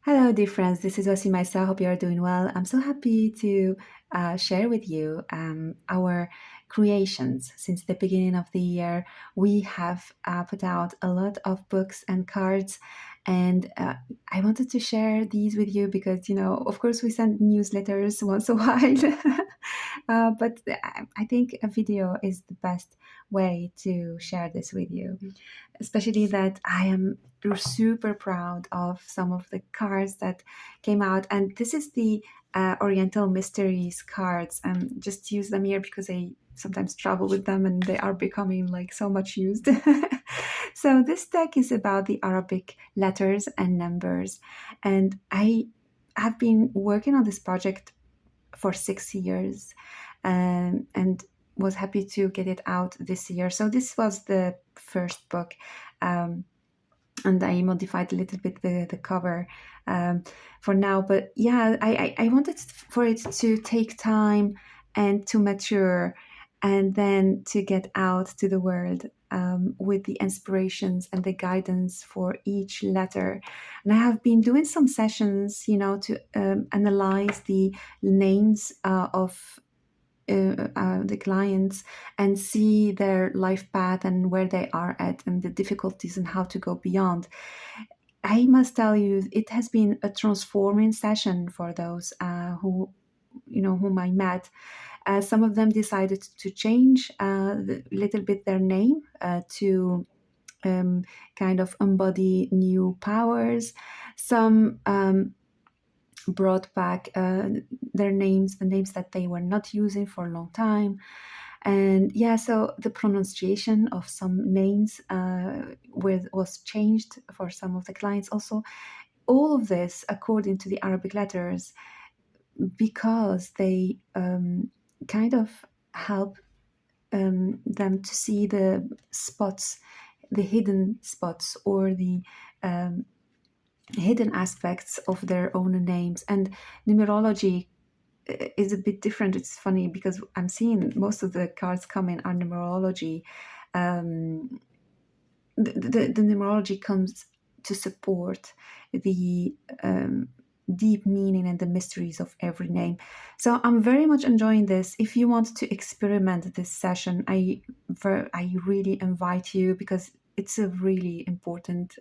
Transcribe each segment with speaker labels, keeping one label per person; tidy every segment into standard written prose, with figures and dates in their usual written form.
Speaker 1: Hello, dear friends. This is Osimasa. I hope you are doing well. I'm so happy to share with you our creations. Since the beginning of the year, we have put out a lot of books and cards, and I wanted to share these with you because, of course, we send newsletters once a while, but I think a video is the best way to share this with you, especially that I am super proud of some of the cards that came out. And this is the Oriental Mysteries cards. Just use them here because I sometimes travel with them and they are becoming like so much used. So this deck is about the Arabic letters and numbers. And I have been working on this project for 6 years, and was happy to get it out this year. So this was the first book, um, and I modified a little bit the cover for now. But yeah, I wanted for it to take time and to mature, and then to get out to the world with the inspirations and the guidance for each letter. And I have been doing some sessions, to analyze the names of the clients and see their life path and where they are at and the difficulties and how to go beyond. I must tell you, it has been a transforming session for those whom I met. Some of them decided to change a little bit their name to kind of embody new powers. Some brought back their names, the names that they were not using for a long time. And yeah, so the pronunciation of some names was changed for some of the clients also. All of this according to the Arabic letters, because they kind of help them to see the spots, the hidden spots, or the um, hidden aspects of their own names. And numerology is a bit different. It's funny because I'm seeing most of the cards coming are numerology. Um, the numerology comes to support the deep meaning and the mysteries of every name. So I'm very much enjoying this. If you want to experiment this session, I really invite you, because it's a really important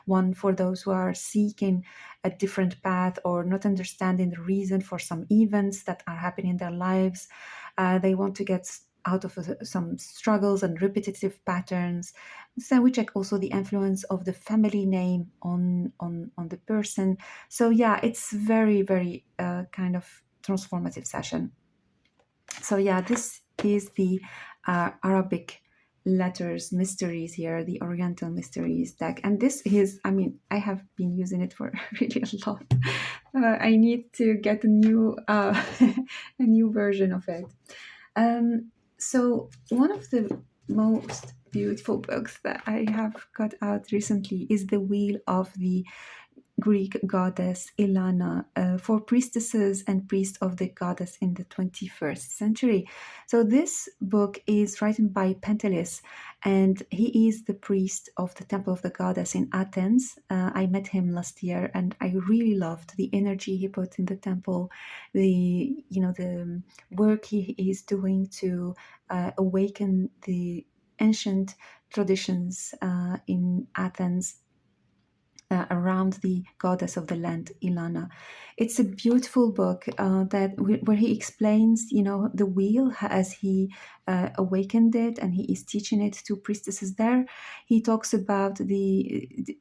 Speaker 1: one for those who are seeking a different path or not understanding the reason for some events that are happening in their lives. They want to get out of some struggles and repetitive patterns. So we check also the influence of the family name on the person. So yeah, it's very, very kind of transformative session. So yeah, this is the Arabic letters mysteries here, the Oriental mysteries deck. And this is, I have been using it for really a lot. I need to get a new a new version of it. So one of the most beautiful books that I have got out recently is The Wheel of the Greek goddess Ilana, for priestesses and priests of the goddess in the 21st century. So this book is written by Pentelis, and he is the priest of the temple of the goddess in Athens. I met him last year, and I really loved the energy he put in the temple, the work he is doing to awaken the ancient traditions in Athens around the goddess of the land, Ilana. It's a beautiful book where he explains, the wheel as he awakened it, and he is teaching it to priestesses there. He talks about the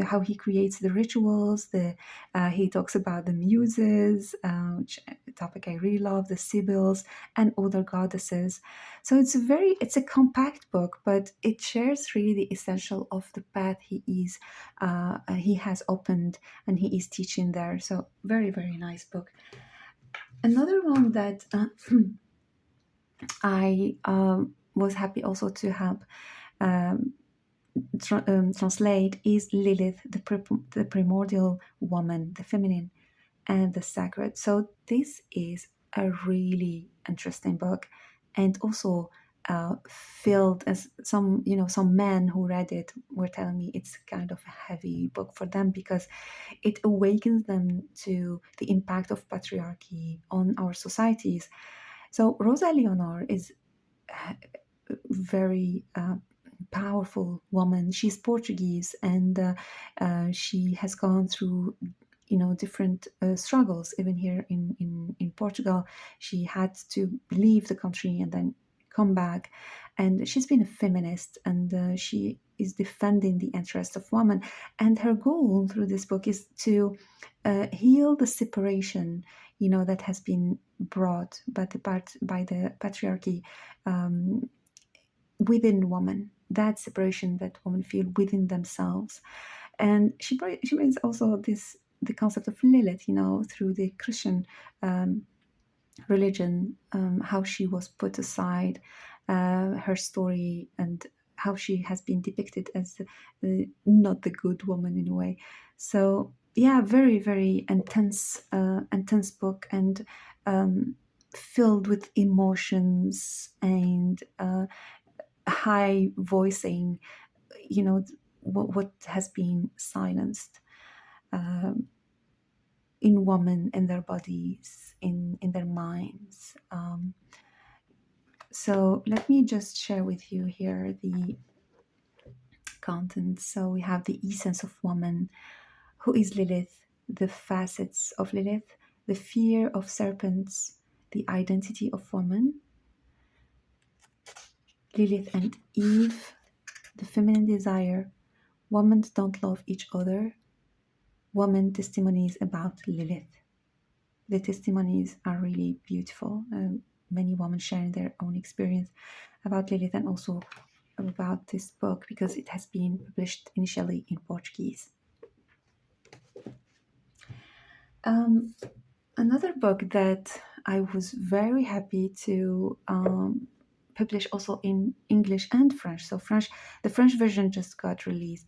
Speaker 1: how he creates the rituals. He talks about the muses, which a topic I really love, the Sibyls and other goddesses. So it's a compact book, but it shares really the essential of the path he has opened and he is teaching there. So very, very nice book. Another one that I was happy also to help translate is Lilith, the primordial woman, the feminine and the sacred. So this is a really interesting book, and also filled, as some men who read it were telling me it's kind of a heavy book for them because it awakens them to the impact of patriarchy on our societies. So Rosa Leonor is a very powerful woman. She's Portuguese, and she has gone through different struggles. Even here in Portugal, she had to leave the country and then come back. And she's been a feminist, and she is defending the interests of women. And her goal through this book is to heal the separation, that has been brought by the patriarchy within women. That separation that women feel within themselves. And she brings also the concept of Lilith, through the Christian religion, how she was put aside, her story, and how she has been depicted as not the good woman in a way. So yeah, very very intense book, and filled with emotions and high voicing, what has been silenced in women, in their bodies, in their minds. So let me just share with you here the content. So we have the essence of woman. Who is Lilith? The facets of Lilith, the fear of serpents, the identity of woman. Lilith and Eve, the feminine desire. Women don't love each other. Woman testimonies about Lilith. The testimonies are really beautiful. Many women sharing their own experience about Lilith, and also about this book because it has been published initially in Portuguese. Another book that I was very happy to publish also in English and French. So the French version just got released,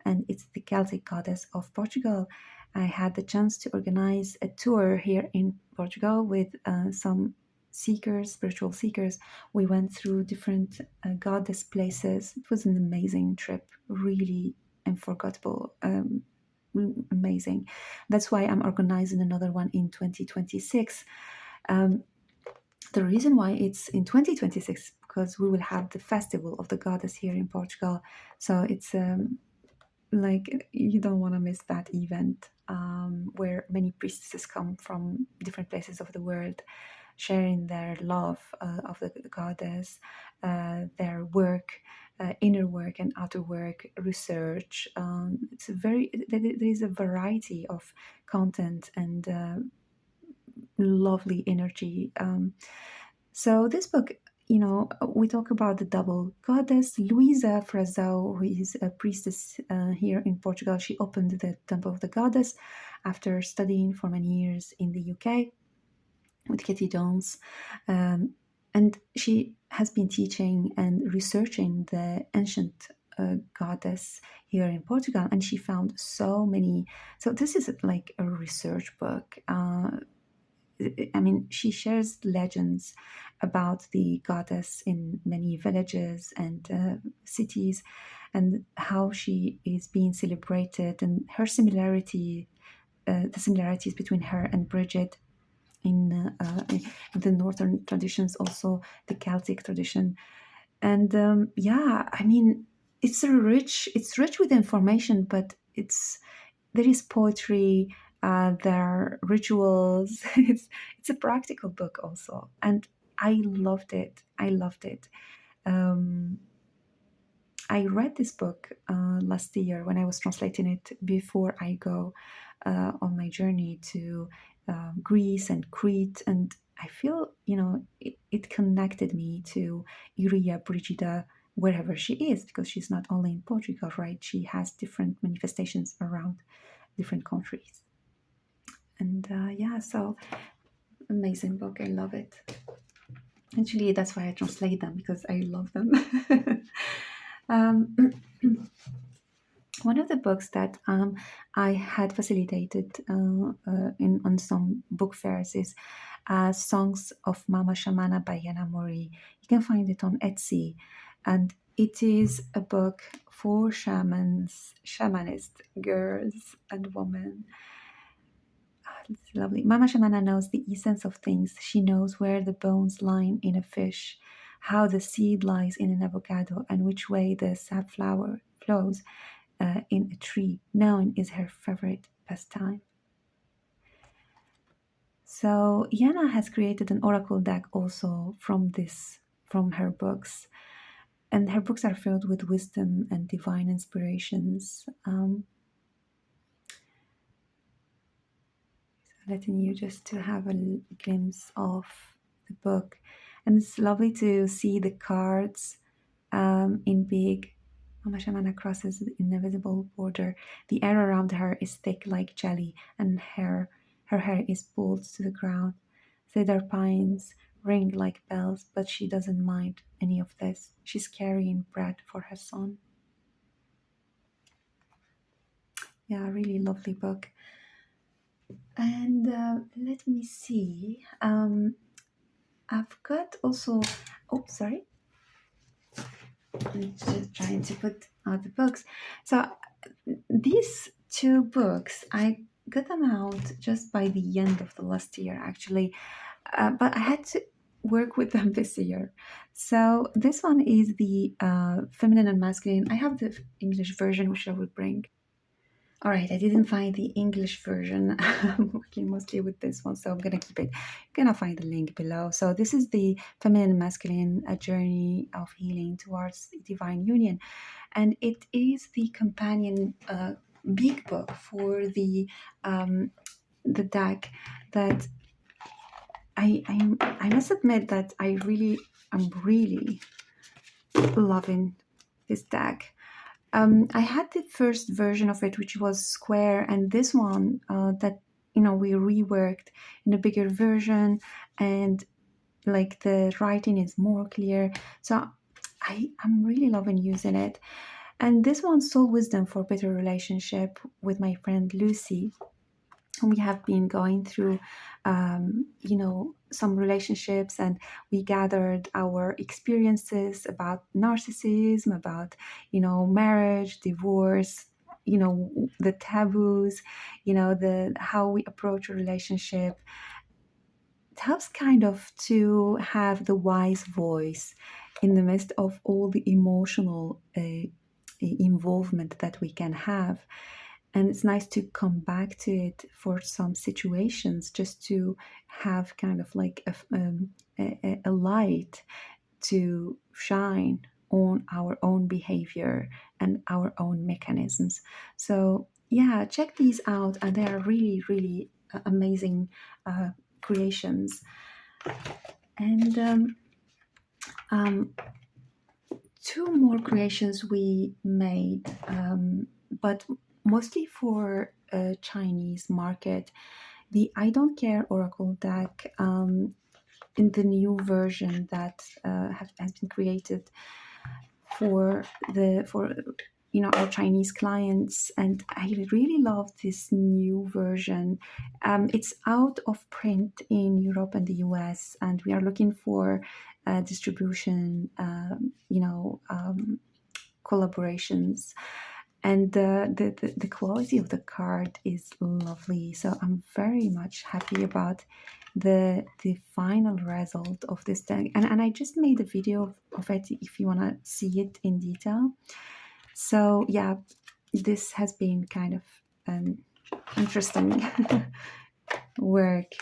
Speaker 1: and it's The Celtic Goddess of Portugal. I had the chance to organize a tour here in Portugal with some seekers, spiritual seekers. We went through different goddess places. It was an amazing trip, really unforgettable. Amazing. That's why I'm organizing another one in 2026. The reason why it's in 2026 because we will have the Festival of the Goddess here in Portugal. So it's like you don't want to miss that event, where many priestesses come from different places of the world, sharing their love of the goddess, their work, inner work and outer work, research. There is a variety of content and lovely energy. So this book, we talk about the double goddess. Luisa Frazão, who is a priestess here in Portugal, she opened the Temple of the Goddess after studying for many years in the UK with Katie Jones. And she has been teaching and researching the ancient goddess here in Portugal, and she found so many. So this is like a research book. I mean, she shares legends about the goddess in many villages and cities, and how she is being celebrated, and her similarity, the similarities between her and Bridget in the northern traditions, also the Celtic tradition. And yeah, I mean, it's rich with information, but there is poetry, there are rituals. It's a practical book also, and I loved it. Um, I read this book last year when I was translating it before I go on my journey to Greece and Crete, and I feel it connected me to Iria Brigida wherever she is, because she's not only in Portugal, right? She has different manifestations around different countries. And yeah, so amazing book. I love it. Actually, that's why I translate them, because I love them. um, One of the books that I had facilitated on some book fairs is Songs of Mama Shamana by Yana Mori. You can find it on Etsy. And it is a book for shamans, shamanist girls and women. It's lovely. Mama Shamana knows the essence of things. She knows where the bones lie in a fish, how the seed lies in an avocado, and which way the safflower flows in a tree. Knowing is her favorite pastime. So Yana has created an oracle deck also from her books, and her books are filled with wisdom and divine inspirations. Letting you just to have a glimpse of the book, and it's lovely to see the cards in big. Mama Shamana crosses the invisible border. The air around her is thick like jelly, and her hair is pulled to the ground. Cedar pines ring like bells, but she doesn't mind any of this. She's carrying bread for her son. Yeah, really lovely book. And let me see. I've got also. Oh, sorry. I'm just trying to put out the books. So these two books, I got them out just by the end of the last year, actually, but I had to work with them this year. So this one is the feminine and masculine. I have the English version, which I will bring. All right, I didn't find the English version. I'm working mostly with this one, so I'm gonna keep it. You're gonna find the link below. So this is the feminine and masculine, a journey of healing towards divine union, and it is the companion big book for the deck that I must admit that I'm really loving this deck. I had the first version of it, which was square, and this one that we reworked in a bigger version, and like the writing is more clear. So I'm really loving using it. And this one's Soul Wisdom for Better Relationship with my friend Lucy. We have been going through some relationships, and we gathered our experiences about narcissism, about marriage, divorce, the taboos, the how we approach a relationship. It helps kind of to have the wise voice in the midst of all the emotional involvement that we can have. And it's nice to come back to it for some situations, just to have kind of like a light to shine on our own behavior and our own mechanisms. So yeah, check these out, and they are really, really amazing creations. And um, two more creations we made, but mostly for a Chinese market. The I Don't Care Oracle deck in the new version that has been created for our Chinese clients, and I really love this new version. It's out of print in Europe and the US, and we are looking for distribution, collaborations. And the quality of the card is lovely. So I'm very much happy about the final result of this deck. And I just made a video of it if you want to see it in detail. So yeah, this has been kind of an interesting work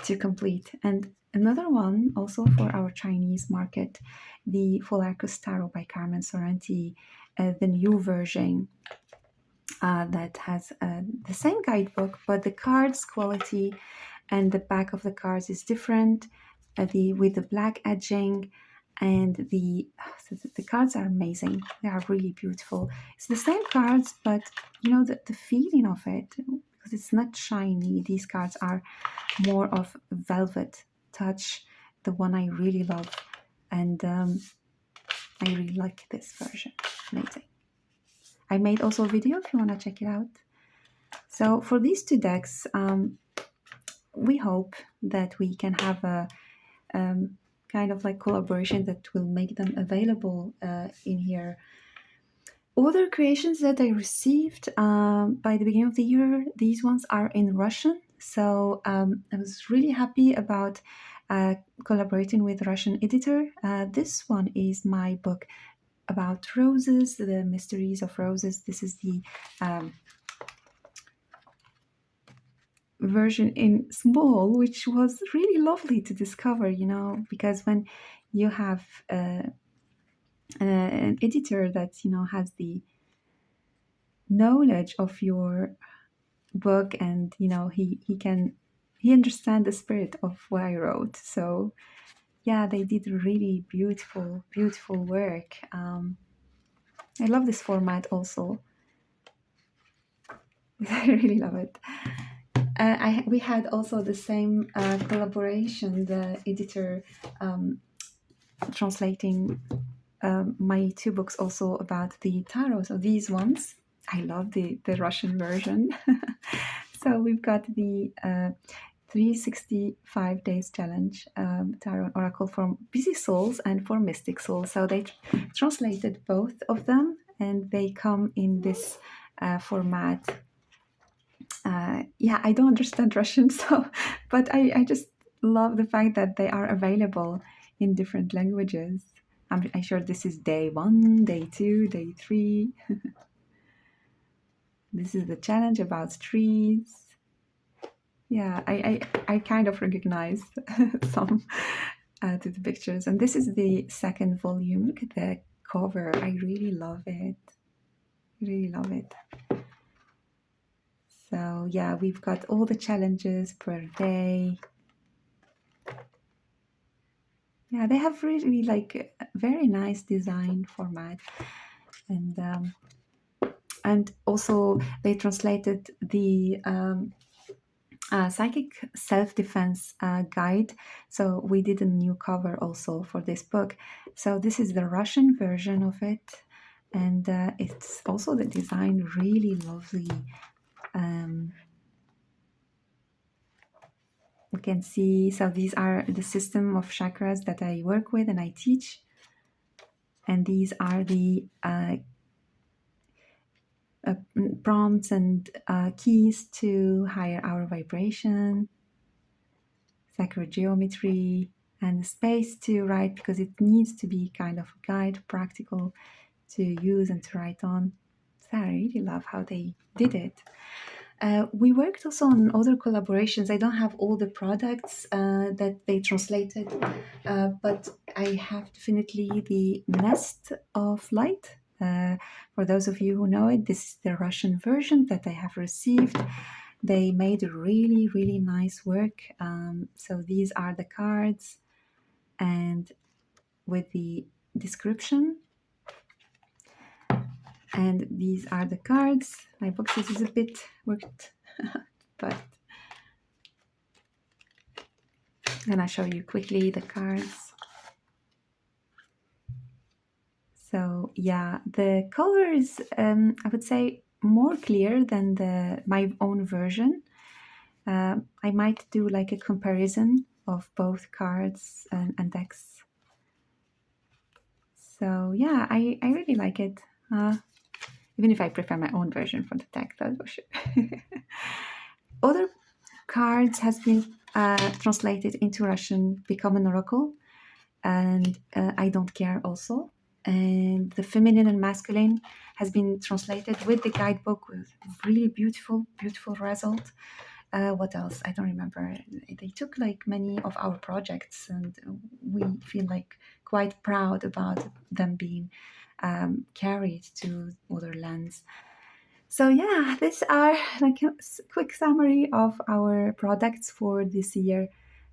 Speaker 1: to complete. And another one also for our Chinese market, the Full Arcus Tarot by Carmen Sorrenti, the new version that has the same guidebook, but the cards quality and the back of the cards is different, with the black edging, and the cards are amazing. They are really beautiful. It's the same cards, but the feeling of it, because it's not shiny. These cards are more of velvet touch, the one I really love, and I really like this version. Amazing. I made also a video if you want to check it out. So for these two decks, we hope that we can have a kind of like collaboration that will make them available in here. Other creations that I received by the beginning of the year, these ones are in Russian. So I was really happy about collaborating with Russian editor. This one is my book about roses, the mysteries of roses. This is the version in small, which was really lovely to discover, because when you have an editor that has the knowledge of your book, and he understand the spirit of what I wrote. So yeah, they did really beautiful work. I love this format also. I really love it. We had also the same collaboration, the editor translating my two books also about the tarot. So these ones, I love the Russian version. So we've got the 365 days challenge, tarot oracle for busy souls and for mystic souls. So they translated both of them, and they come in this format. Yeah, I don't understand Russian, so but I just love the fact that they are available in different languages. I'm sure this is day 1, day 2, day 3. This is the challenge about trees. Yeah, I kind of recognize some to the pictures. And this is the second volume. Look at the cover. I really love it. Really love it. So yeah, we've got all the challenges per day. Yeah, they have really like a very nice design format. And also they translated the psychic self-defense guide. So we did a new cover also for this book. So this is the Russian version of it, and it's also the design really lovely. You can see, so these are the system of chakras that I work with and I teach, and these are the prompts and keys to higher our vibration, sacred geometry, and the space to write, because it needs to be kind of a guide, practical to use and to write on. So I really love how they did it. We worked also on other collaborations. I don't have all the products that they translated, but I have definitely the Nest of Light. For those of you who know it, this is the Russian version that I have received. They made really nice work. So these are the cards, and with the description. And these are the cards. My boxes is a bit worked, but I'm gonna show you quickly the cards. So yeah, the color is, I would say, more clear than my own version. I might do like a comparison of both cards and decks. So yeah, I really like it. Even if I prefer my own version for the deck, that's for sure. Other cards has been translated into Russian, become an oracle, and I don't care also. And the feminine and masculine has been translated with the guidebook with really beautiful result. What else? I don't remember. They took like many of our projects, and we feel like quite proud about them being carried to other lands. So yeah, these are like a quick summary of our products for this year.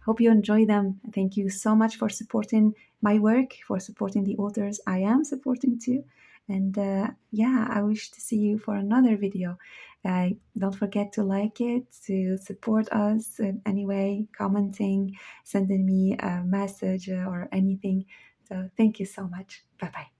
Speaker 1: Hope you enjoy them. Thank you so much for supporting my work, for supporting the authors I am supporting too. And yeah, I wish to see you for another video. Don't forget to like it, to support us in any way, commenting, sending me a message or anything. So thank you so much. Bye bye.